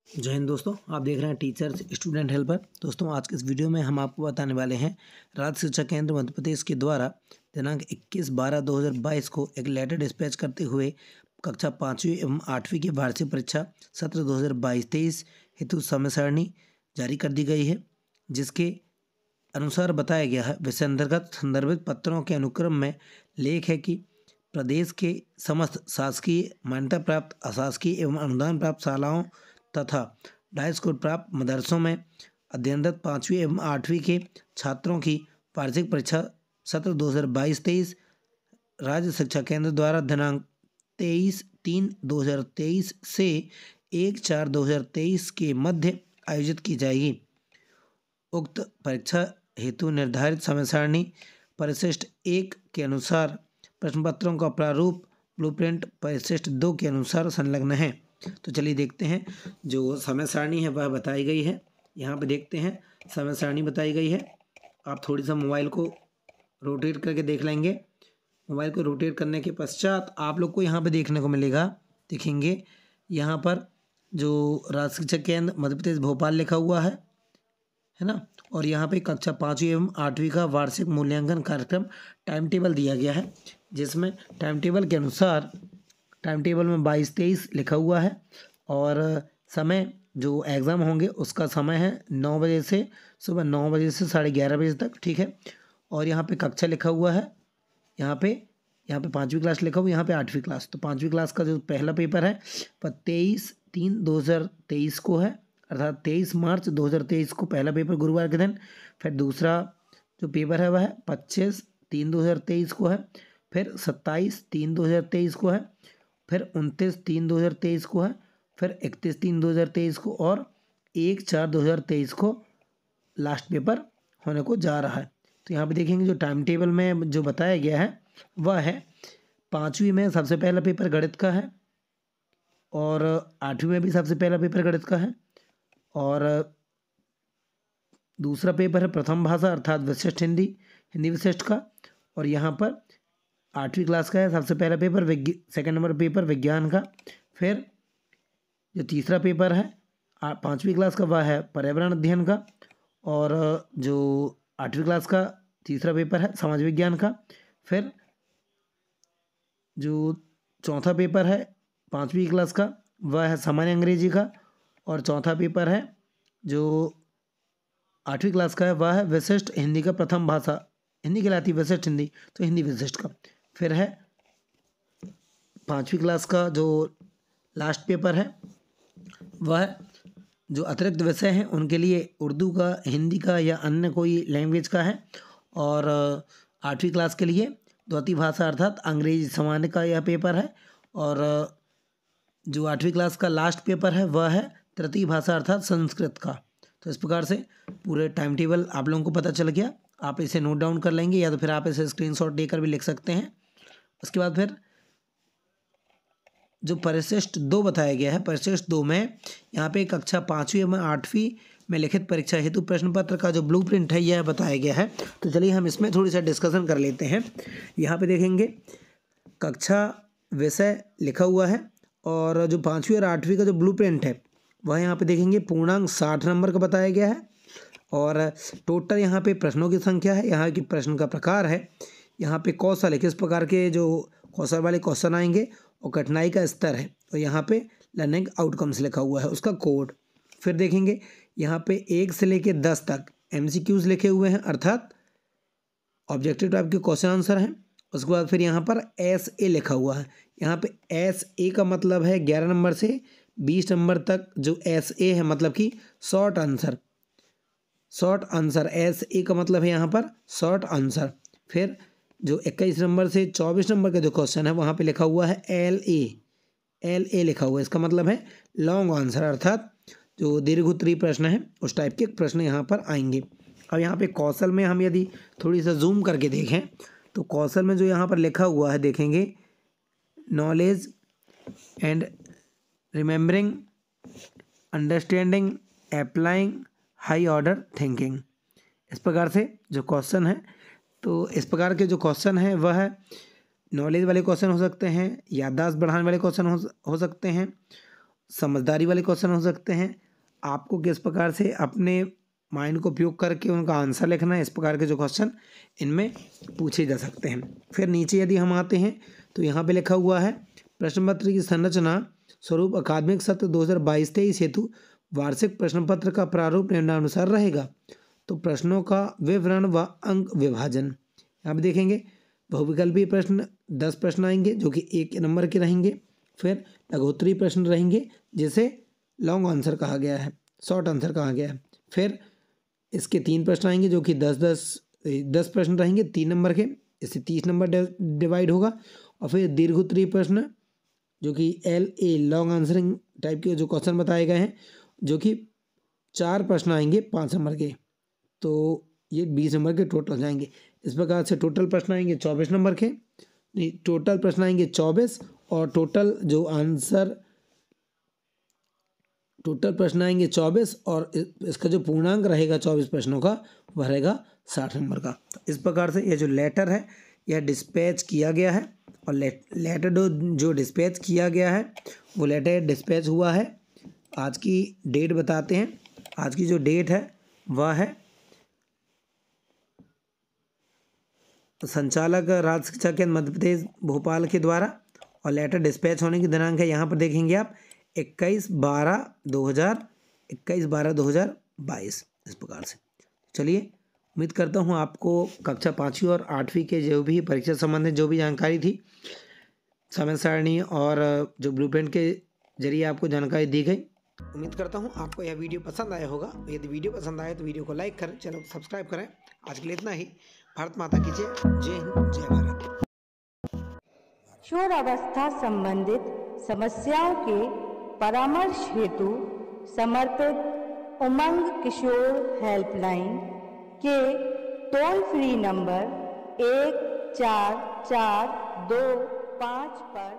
जय हिंद दोस्तों, आप देख रहे हैं टीचर्स स्टूडेंट हेल्पर। दोस्तों, आज के इस वीडियो में हम आपको बताने वाले हैं राज्य शिक्षा केंद्र मध्य प्रदेश के द्वारा दिनांक 21/12/2022 को एक लेटर डिस्पैच करते हुए कक्षा 5वीं एवं 8वीं की वार्षिक परीक्षा सत्र 2022-23 हेतु समय सारणी जारी कर दी गई है, जिसके अनुसार बताया गया है। विषय अंतर्गत संदर्भित पत्रों के अनुक्रम में लेख है कि प्रदेश के समस्त शासकीय मान्यता प्राप्त अशासकीय एवं अनुदान प्राप्त शालाओं तथा ढाई स्कोर प्राप्त मदरसों में अध्ययनरत 5वीं एवं 8वीं के छात्रों की वार्षिक परीक्षा सत्र 2022-23 राज्य शिक्षा केंद्र द्वारा दिनांक 23/3/2023 से 1/4/2023 के मध्य आयोजित की जाएगी। उक्त परीक्षा हेतु निर्धारित समय सारणी परिशिष्ट 1 के अनुसार प्रश्नपत्रों का प्रारूप ब्लूप्रिंट परिशिष्ट 2 के अनुसार संलग्न है। तो चलिए देखते हैं, जो समय सारणी है वह बताई गई है। यहाँ पे देखते हैं समय सारणी बताई गई है। आप थोड़ी सा मोबाइल को रोटेट करके देख लेंगे। मोबाइल को रोटेट करने के पश्चात आप लोग को यहाँ पे देखने को मिलेगा, देखेंगे यहाँ पर जो राज्य शिक्षा केंद्र मध्य प्रदेश भोपाल लिखा हुआ है ना, और यहाँ पे कक्षा 5वीं एवं 8वीं का वार्षिक मूल्यांकन कार्यक्रम टाइम टेबल दिया गया है, जिसमें टाइम टेबल के अनुसार टाइम टेबल में 22-23 लिखा हुआ है और समय जो एग्ज़ाम होंगे उसका समय है 9 बजे से सुबह 9 बजे से 11:30 बजे तक, ठीक है। और यहाँ पे कक्षा लिखा हुआ है, यहाँ पे 5वीं क्लास लिखा हुआ है, यहाँ पे 8वीं क्लास। तो 5वीं क्लास का जो पहला पेपर है वह 23/3/2023 को है, अर्थात 23 मार्च 2023 को पहला पेपर गुरुवार के दिन। फिर दूसरा जो पेपर है वह 25/3/2023 को है, फिर 27/3/2023 को है, फिर 29/3/2023 को है, फिर 31/3/2023 को और 1/4/2023 को लास्ट पेपर होने को जा रहा है। तो यहाँ पे देखेंगे जो टाइम टेबल में जो बताया गया है वह है 5वीं में सबसे पहला पेपर गणित का है और 8वीं में भी सबसे पहला पेपर गणित का है और दूसरा पेपर है प्रथम भाषा अर्थात विशिष्ट हिंदी विशिष्ट का। और यहाँ पर 8वीं क्लास का है सबसे पहला पेपर सेकंड नंबर पेपर विज्ञान का। फिर जो तीसरा पेपर है 5वीं क्लास का वह है पर्यावरण अध्ययन का और जो 8वीं क्लास का तीसरा पेपर है समाज विज्ञान का। फिर जो चौथा पेपर है 5वीं क्लास का वह है सामान्य अंग्रेजी का और चौथा पेपर है जो 8वीं क्लास का है वह है विशिष्ट हिंदी का प्रथम भाषा, हिंदी कहलाती है विशिष्ट हिंदी, तो हिंदी विशिष्ट का। फिर है 5वीं क्लास का जो लास्ट पेपर है वह जो अतिरिक्त विषय हैं उनके लिए उर्दू का, हिंदी का या अन्य कोई लैंग्वेज का है और 8वीं क्लास के लिए द्वितीय भाषा अर्थात अंग्रेजी सामान्य का यह पेपर है और जो 8वीं क्लास का लास्ट पेपर है वह है तृतीय भाषा अर्थात संस्कृत का। तो इस प्रकार से पूरे टाइम टेबल आप लोगों को पता चल गया। आप इसे नोट डाउन कर लेंगे या तो फिर आप इसे स्क्रीनशॉट लेकर भी लिख सकते हैं। उसके बाद फिर जो परिशिष्ट 2 बताया गया है, परिशिष्ट 2 में यहाँ पे कक्षा 5वीं एवं 8वीं में लिखित परीक्षा हेतु प्रश्न पत्र का जो ब्लूप्रिंट है यह बताया गया है। तो चलिए हम इसमें थोड़ी सा डिस्कशन कर लेते हैं। यहाँ पे देखेंगे कक्षा विषय लिखा हुआ है और जो 5वीं और 8वीं का जो ब्लूप्रिंट है वह यहाँ पे देखेंगे पूर्णांक 60 नंबर का बताया गया है और टोटल यहाँ पे प्रश्नों की संख्या है। यहाँ की प्रश्न का प्रकार है, यहाँ पे कौशल है, किस प्रकार के जो कौशल वाले क्वेश्चन आएंगे और कठिनाई का स्तर है और यहाँ पे लर्निंग आउटकम्स लिखा हुआ है उसका कोड। फिर देखेंगे यहाँ पे 1 से लेके 10 तक MCQs लिखे हुए हैं अर्थात ऑब्जेक्टिव टाइप के क्वेश्चन आंसर हैं। उसके बाद फिर यहाँ पर SA लिखा हुआ है। यहाँ पे SA का मतलब है 11 नंबर से 20 नंबर तक जो SA है मतलब कि शॉर्ट आंसर SA का मतलब है यहाँ पर शॉर्ट आंसर। फिर जो 21 नंबर से 24 नंबर का जो क्वेश्चन है वहाँ पे लिखा हुआ है LA लिखा हुआ है, इसका मतलब है लॉन्ग आंसर अर्थात जो दीर्घ उत्तरीय प्रश्न है उस टाइप के प्रश्न यहाँ पर आएंगे। अब यहाँ पे कौशल में हम यदि थोड़ी सा जूम करके देखें तो कौशल में जो यहाँ पर लिखा हुआ है देखेंगे knowledge and remembering, understanding, applying, high order thinking. इस प्रकार से जो क्वेश्चन है, तो इस प्रकार के जो क्वेश्चन हैं वह नॉलेज वाले क्वेश्चन हो सकते हैं, याददाश्त बढ़ाने वाले क्वेश्चन हो सकते हैं समझदारी वाले क्वेश्चन हो सकते हैं। आपको किस प्रकार से अपने माइंड को उपयोग करके उनका आंसर लिखना है, इस प्रकार के जो क्वेश्चन इनमें पूछे जा सकते हैं। फिर नीचे यदि हम आते हैं तो यहाँ पे लिखा हुआ है प्रश्न पत्र की संरचना स्वरूप अकादमिक सत्र 2022-23 हेतु वार्षिक प्रश्न पत्र का प्रारूप निम्नानुसार रहेगा। तो प्रश्नों का विवरण व अंक विभाजन यहाँ पे देखेंगे। बहुविकल्पीय प्रश्न 10 प्रश्न आएंगे जो कि 1 नंबर के रहेंगे। फिर लघुत्तरीय प्रश्न रहेंगे जिसे लॉन्ग आंसर कहा गया है, शॉर्ट आंसर कहा गया है। फिर इसके 3 प्रश्न आएंगे जो कि 10 प्रश्न रहेंगे 3 नंबर के, इससे 30 नंबर डिवाइड होगा। और फिर दीर्घोत्तरीय प्रश्न जो कि LA लॉन्ग आंसरिंग टाइप के जो क्वेश्चन बताए गए हैं, जो कि 4 प्रश्न आएंगे 5 नंबर के, तो ये 20 नंबर के टोटल हो जाएंगे। इस प्रकार से टोटल प्रश्न आएंगे 24 नंबर के, टोटल प्रश्न आएंगे 24 और टोटल प्रश्न आएंगे 24 और इसका जो पूर्णांक रहेगा 24 प्रश्नों का वह रहेगा 60 नंबर का। तो इस प्रकार से यह जो लेटर है यह डिस्पैच किया गया है और लेटर जो डिस्पैच किया गया है वो लेटर डिस्पैच हुआ है। आज की डेट बताते हैं। आज की जो डेट है वह है संचालक राज्य शिक्षा केंद्र मध्य प्रदेश भोपाल के द्वारा, और लेटर डिस्पैच होने की दिनांक है यहाँ पर देखेंगे आप 21/12/2022। इस प्रकार से चलिए, उम्मीद करता हूँ आपको कक्षा 5वीं और 8वीं के जो भी परीक्षा संबंधित जो भी जानकारी थी, समय सारणी और जो ब्लूप्रिंट के जरिए आपको जानकारी दी गई, उम्मीद करता हूँ आपको यह वीडियो पसंद आया होगा। यदि वीडियो पसंद आए तो वीडियो को लाइक करें, चैनल को सब्सक्राइब करें। आज के लिए इतना ही। भारत माता की जय। जय हिंद, जय भारत। किशोरावस्था संबंधित समस्याओं के परामर्श हेतु समर्पित उमंग किशोर हेल्पलाइन के टोल फ्री नंबर 144225 पर